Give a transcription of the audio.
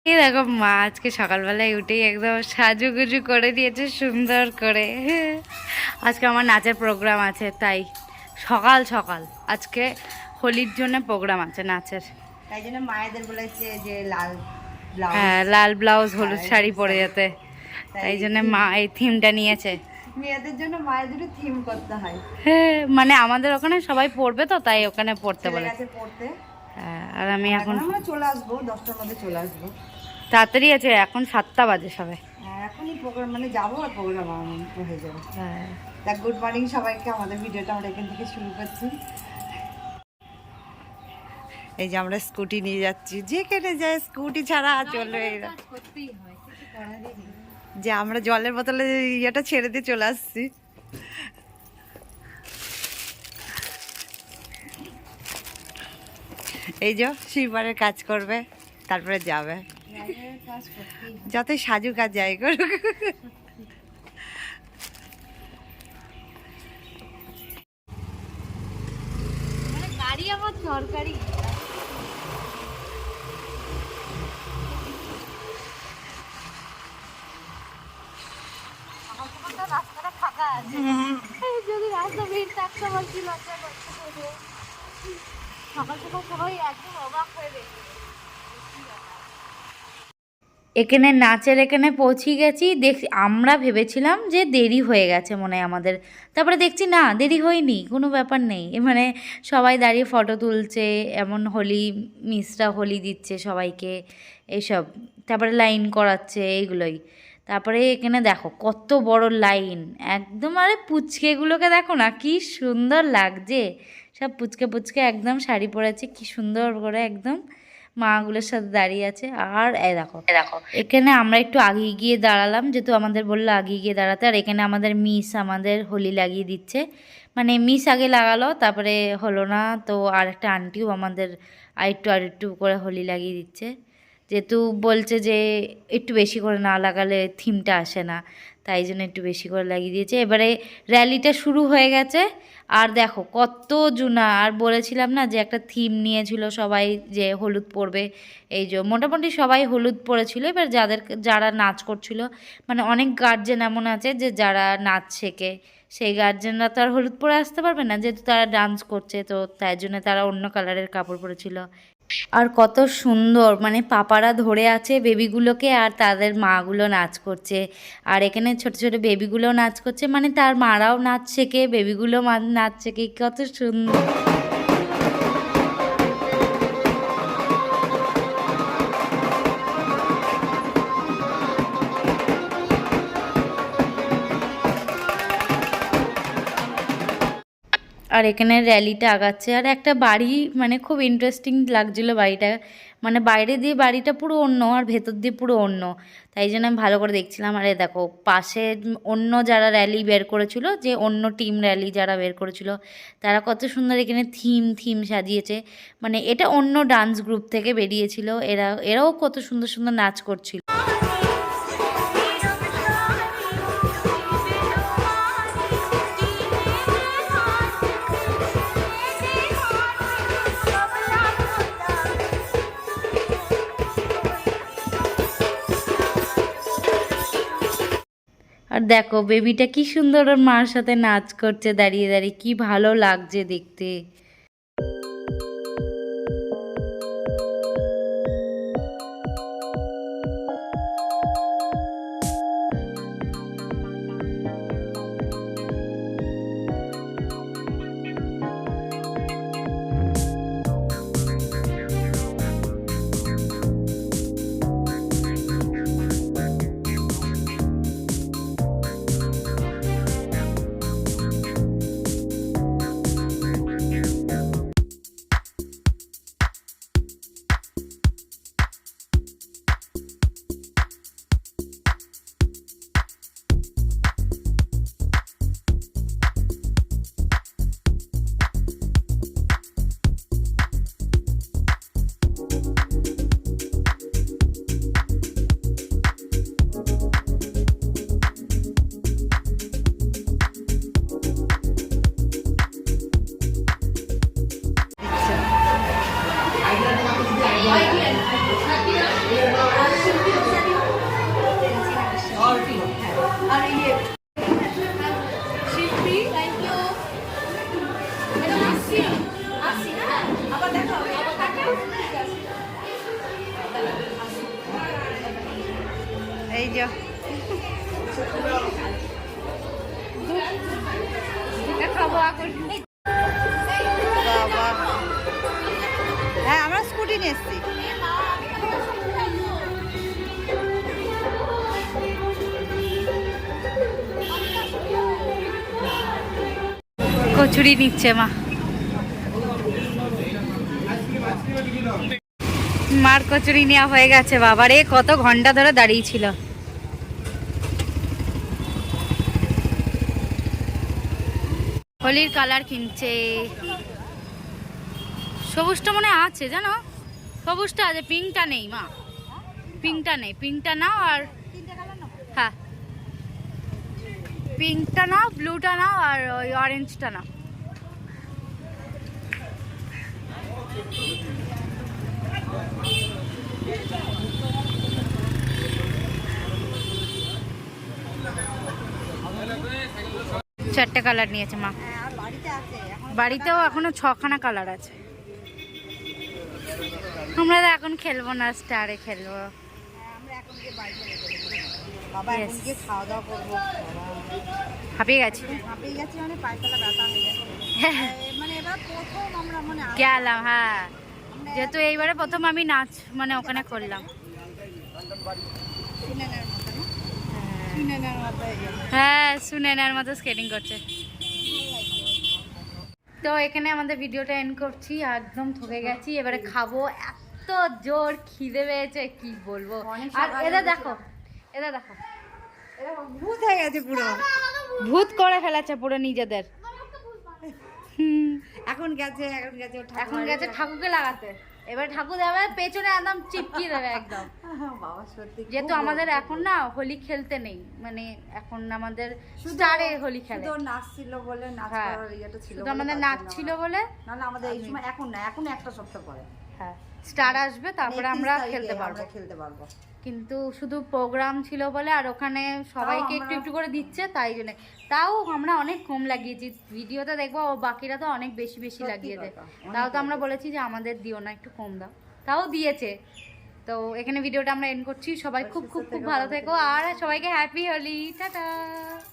এই দেখো মা আজকে সকালবেলায় উঠেই একদম সাজুগুজু করে দিয়েছে সুন্দর করে। আজকে আমার নাচের প্রোগ্রাম আছে, তাই সকাল সকাল আজকে হোলির জন্য প্রোগ্রাম আছে নাচের, তাই জন্য মায়েদের বলেছে যে লাল ব্লাউজ, হ্যাঁ লাল ব্লাউজ হলুদ শাড়ি পরে যেতে, তাই জন্য মা এই থিমটা নিয়েছে। মেয়েদের জন্য মায়েদেরও থিম করতে হয়। হ্যাঁ মানে আমাদের ওখানে সবাই পড়বে তো, তাই ওখানে পড়তে বলে। পড়তে হ্যাঁ আর আমি এখন আমরা চলে আসবো, 10টার মধ্যে চলে আসবো। তাড়াতাড়ি আছে, এখন 7টা বাজে সবে। এখনই প্রোগ্রাম মানে যাবো আর প্রোগ্রাম হয়ে যাবে। হ্যাঁ দেখ, গুড মর্নিং সবাইকে। আমাদের ভিডিওটা আমরা এখান থেকে শুরু করছি। এই যে আমরা স্কুটি নিয়ে যাচ্ছি, যেখানে যায় স্কুটি ছাড়া চলবে না। যে আমরা জলের বোতলে ইয়েটা ছেড়ে দিয়ে চলে আসছি। এই যে শিবারের কাজ করবে, তারপরে যাবে। যতই সাজু কাজ যাই করুক। গাড়ি আমার সরকারি। রাস্তাটা ফাঁকা আছে, যদি রাস্তা ভিড় থাকতো আমার কি লজ্জা করতে হবে। সকাল সকাল সবাই একদম অবাক হয়ে গেছে। এখানে নাচের এখানে পৌঁছে গেছি, আমরা ভেবেছিলাম যে দেরি হয়ে গেছে মনে হয় আমাদের, তারপরে দেখছি না দেরি হয়নি, কোনো ব্যাপার নেই। মানে সবাই দাঁড়িয়ে ফটো তুলছে, এমন হোলি মিসরা হোলি দিচ্ছে সবাইকে এইসব, তারপরে লাইন করাচ্ছে এইগুলোই। তারপরে এখানে দেখো কত বড় লাইন একদম, আরে পুচকেগুলোকে দেখো না কি সুন্দর লাগছে, সব পুচকে পুচকে একদম শাড়ি পরেছে কি সুন্দর করে, একদম মাগুলোর সাথে দাঁড়িয়ে আছে। আর দেখো এখানে আমরা একটু আগে গিয়ে দাঁড়ালাম, যেহেতু আমাদের বললো আগে গিয়ে দাঁড়াতে। আর এখানে আমাদের মিস আমাদের হোলি লাগিয়ে দিচ্ছে, মানে মিস আগে লাগালো তারপরে হলো না তো, আর একটা আন্টিও আমাদের আরেকটু করে হোলি লাগিয়ে দিচ্ছে, যেহেতু বলছে যে একটু বেশি করে না লাগালে থিমটা আসে না, তাই জন্য একটু বেশি করে লাগিয়ে দিয়েছে। এবারে র্যালিটা শুরু হয়ে গেছে। আর দেখো কত জুনা, আর বলেছিলাম না যে একটা থিম নিয়েছিল সবাই যে হলুদ পরবে, এই যে মোটামুটি সবাই হলুদ পরেছিল। এবার যারা নাচ করছিল, মানে অনেক গার্জেন এমন আছে যে যারা নাচ শেখে, সেই গার্জেনরা তো আর হলুদ পরে আসতে পারবে না, যেহেতু তারা ডান্স করছে, তো তাই জন্য তারা অন্য কালারের কাপড় পরেছিল। আর কত সুন্দর, মানে পাপারা ধরে আছে বেবিগুলোকে আর তাদের মাগুলো নাচ করছে। আর এখানে ছোট ছোট বেবিগুলোও নাচ করছে, মানে তার মারাও নাচ শেখে, বেবিগুলো নাচ শেখে, কত সুন্দর। আর এখানে র্যালিটা আগাচ্ছে। আর একটা বাড়ি, মানে খুব ইন্টারেস্টিং লাগছিলো বাড়িটা, মানে বাইরে দিয়ে বাড়িটা পুরো অন্য আর ভেতর দিয়ে পুরো অন্য, তাই জন্য আমি ভালো করে দেখছিলাম। আরে দেখো পাশে অন্য যারা র্যালি বের করেছিল, যে অন্য টিম র্যালি যারা বের করেছিল, তারা কত সুন্দর এখানে থিম সাজিয়েছে, মানে এটা অন্য ডান্স গ্রুপ থেকে বেরিয়েছিল, এরাও কত সুন্দর সুন্দর নাচ করছিল। আর দেখো বেবিটা কি সুন্দর ওর মার সাথে নাচ করছে দাঁড়িয়ে দাঁড়িয়ে, কি ভালো লাগছে দেখতে। এই যে খাবো এখন। বাবা, হ্যাঁ আমরা স্কুটি নিয়ে এসছি। কচুরি নিচ্ছে মা। মার কচুরি নেওয়া হয়ে গেছে। বাবারে কত ঘন্টা ধরে দাঁড়িয়ে ছিল। হোলির কালার কিনছে। সবুজটা মনে হয় আছে জানো, সবুজটা আছে, পিঙ্কটা নেই মা, পিঙ্কটা নেই। পিঙ্কটা নাও আর হ্যাঁ পিঙ্কটা নাও, ব্লুটা নাও আর ওই অরেঞ্জটা নাও। চারটে কালার নিয়েছে মা। বাড়িতেও এখনো 6খানা কালার আছে। আমরা তো এখন খেলবো না, স্টারে খেলবো। Yes. হাঁপিয়ে গেছি, গেলাম হ্যাঁ, যেহেতু এইবারে প্রথম আমি নাচ মানে ওখানে করলাম। হ্যাঁ সুনেনার মতো স্কেটিং করছে। তো এখানে আমাদের ভিডিওটা এন্ড করছি, একদম ঠকে গেছি। এবারে খাবো, এত জোর খিদে পেয়েছে কি বলবো। আর এদের দেখো, এদের দেখো, ভূত হয়ে গেছে পুরো, ভূত করে ফেলেছে পুরো নিজেদের। এখন গেছে এখন গেছে ঠাকুরকে লাগাতে। এবার ঠাকুর যাবে পেছনে একদম চিপকিয়ে দেবে একদম। বাবা সত্যি, যেহেতু আমাদের এখন না হোলি খেলতে নেই, মানে এখন আমাদের স্টারে হোলি খেলে। শুধু নাচ ছিল বলে, নাচ হ্যাঁ, করার ইয়েটা ছিল শুধু বলে, আমাদের তার নাচ জন্য ছিল বলে। না না আমাদের এই সময় এখন না, এখন একটা সপ্তাহ পরে হ্যাঁ স্টার আসবে, তারপরে 31 আমরা তারিখে খেলতে পারবো। আমরা খেলতে পারবো। কিন্তু শুধু প্রোগ্রাম ছিল বলে, আর ওখানে সবাইকে একটু একটু করে দিচ্ছে তাই জন্য। তাও আমরা অনেক কম লাগিয়েছি, ভিডিওতে দেখবো ও বাকিরা তো অনেক বেশি বেশি সত্যি লাগিয়ে দেয়। কথা, তাও অনেক তো আমরা বলেছি যে আমাদের দিও না, একটু কম দাও, তাও দিয়েছে। তো এখানে ভিডিওটা আমরা এন্ড করছি। সবাই খুব খুব খুব ভালো থেকো, আর সবাইকে হ্যাপি হোলি, টাটা।